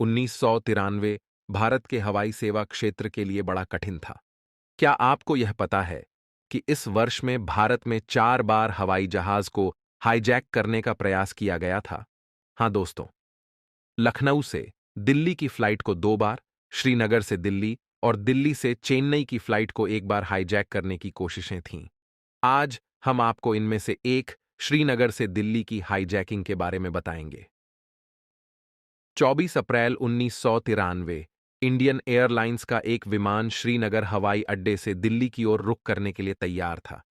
1993 भारत के हवाई सेवा क्षेत्र के लिए बड़ा कठिन था। क्या आपको यह पता है कि इस वर्ष में भारत में 4 बार हवाई जहाज को हाईजैक करने का प्रयास किया गया था? हाँ दोस्तों, लखनऊ से दिल्ली की फ्लाइट को 2 बार, श्रीनगर से दिल्ली और दिल्ली से चेन्नई की फ्लाइट को 1 बार हाईजैक करने की कोशिशें थीं। आज हम आपको इनमें से एक श्रीनगर से दिल्ली की हाईजैकिंग के बारे में बताएंगे। 24 अप्रैल 1993 इंडियन एयरलाइंस का एक विमान श्रीनगर हवाई अड्डे से दिल्ली की ओर रुख करने के लिए तैयार था।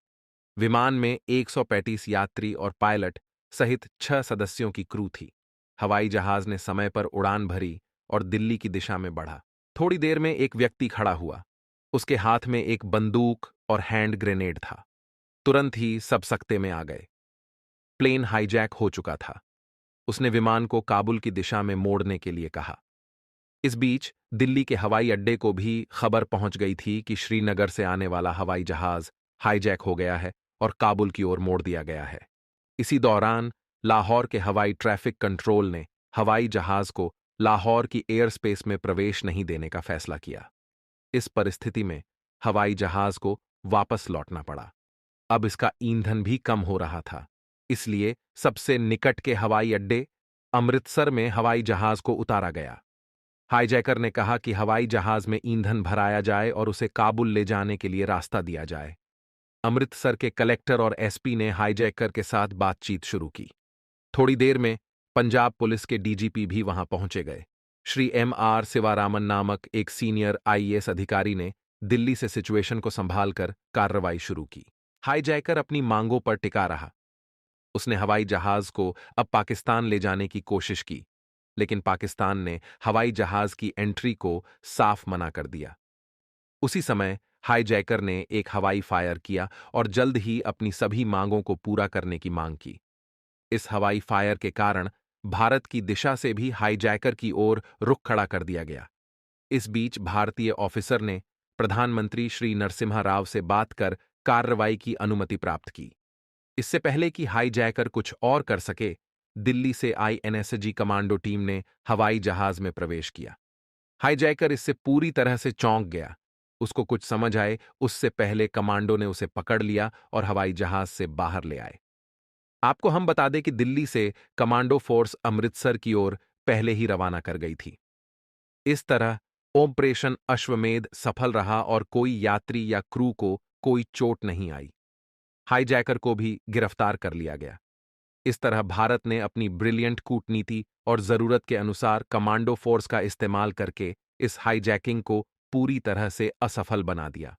विमान में 135 यात्री और पायलट सहित 6 सदस्यों की क्रू थी। हवाई जहाज ने समय पर उड़ान भरी और दिल्ली की दिशा में बढ़ा। थोड़ी देर में एक व्यक्ति खड़ा हुआ। उसके हाथ में एक बंदूक और हैंड ग्रेनेड था। तुरंत ही सब सकते में आ गए। प्लेन हाईजैक हो चुका था। उसने विमान को काबुल की दिशा में मोड़ने के लिए कहा। इस बीच दिल्ली के हवाई अड्डे को भी खबर पहुंच गई थी कि श्रीनगर से आने वाला हवाई जहाज हाईजैक हो गया है और काबुल की ओर मोड़ दिया गया है। इसी दौरान लाहौर के हवाई ट्रैफिक कंट्रोल ने हवाई जहाज को लाहौर की एयर स्पेस में प्रवेश नहीं देने का फैसला किया। इस परिस्थिति में हवाई जहाज को वापस लौटना पड़ा। अब इसका ईंधन भी कम हो रहा था, इसलिए सबसे निकट के हवाई अड्डे अमृतसर में हवाई जहाज को उतारा गया। हाईजैकर ने कहा कि हवाई जहाज में ईंधन भराया जाए और उसे काबुल ले जाने के लिए रास्ता दिया जाए। अमृतसर के कलेक्टर और एसपी ने हाईजैकर के साथ बातचीत शुरू की। थोड़ी देर में पंजाब पुलिस के डीजीपी भी वहां पहुंचे गए। श्री एम.आर. शिवारामन नामक एक सीनियर आईएएस अधिकारी ने दिल्ली से सिचुएशन को संभालकर कार्रवाई शुरू की। हाईजैकर अपनी मांगों पर टिका रहा। उसने हवाई जहाज को अब पाकिस्तान ले जाने की कोशिश की, लेकिन पाकिस्तान ने हवाई जहाज की एंट्री को साफ मना कर दिया। उसी समय हाईजैकर ने एक हवाई फायर किया और जल्द ही अपनी सभी मांगों को पूरा करने की मांग की। इस हवाई फायर के कारण भारत की दिशा से भी हाईजैकर की ओर रुख खड़ा कर दिया गया। इस बीच भारतीय ऑफिसर ने प्रधानमंत्री श्री नरसिम्हा राव से बात कर कार्रवाई की अनुमति प्राप्त की। इससे पहले कि हाईजैकर कुछ और कर सके, दिल्ली से आई एनएसजी कमांडो टीम ने हवाई जहाज में प्रवेश किया। हाईजैकर इससे पूरी तरह से चौंक गया। उसको कुछ समझ आए उससे पहले कमांडो ने उसे पकड़ लिया और हवाई जहाज से बाहर ले आए। आपको हम बता दें कि दिल्ली से कमांडो फोर्स अमृतसर की ओर पहले ही रवाना कर गई थी। इस तरह ऑपरेशन अश्वमेध सफल रहा और कोई यात्री या क्रू को कोई चोट नहीं आई। हाईजैकर को भी गिरफ्तार कर लिया गया। इस तरह भारत ने अपनी ब्रिलियंट कूटनीति और जरूरत के अनुसार कमांडो फोर्स का इस्तेमाल करके इस हाईजैकिंग को पूरी तरह से असफल बना दिया।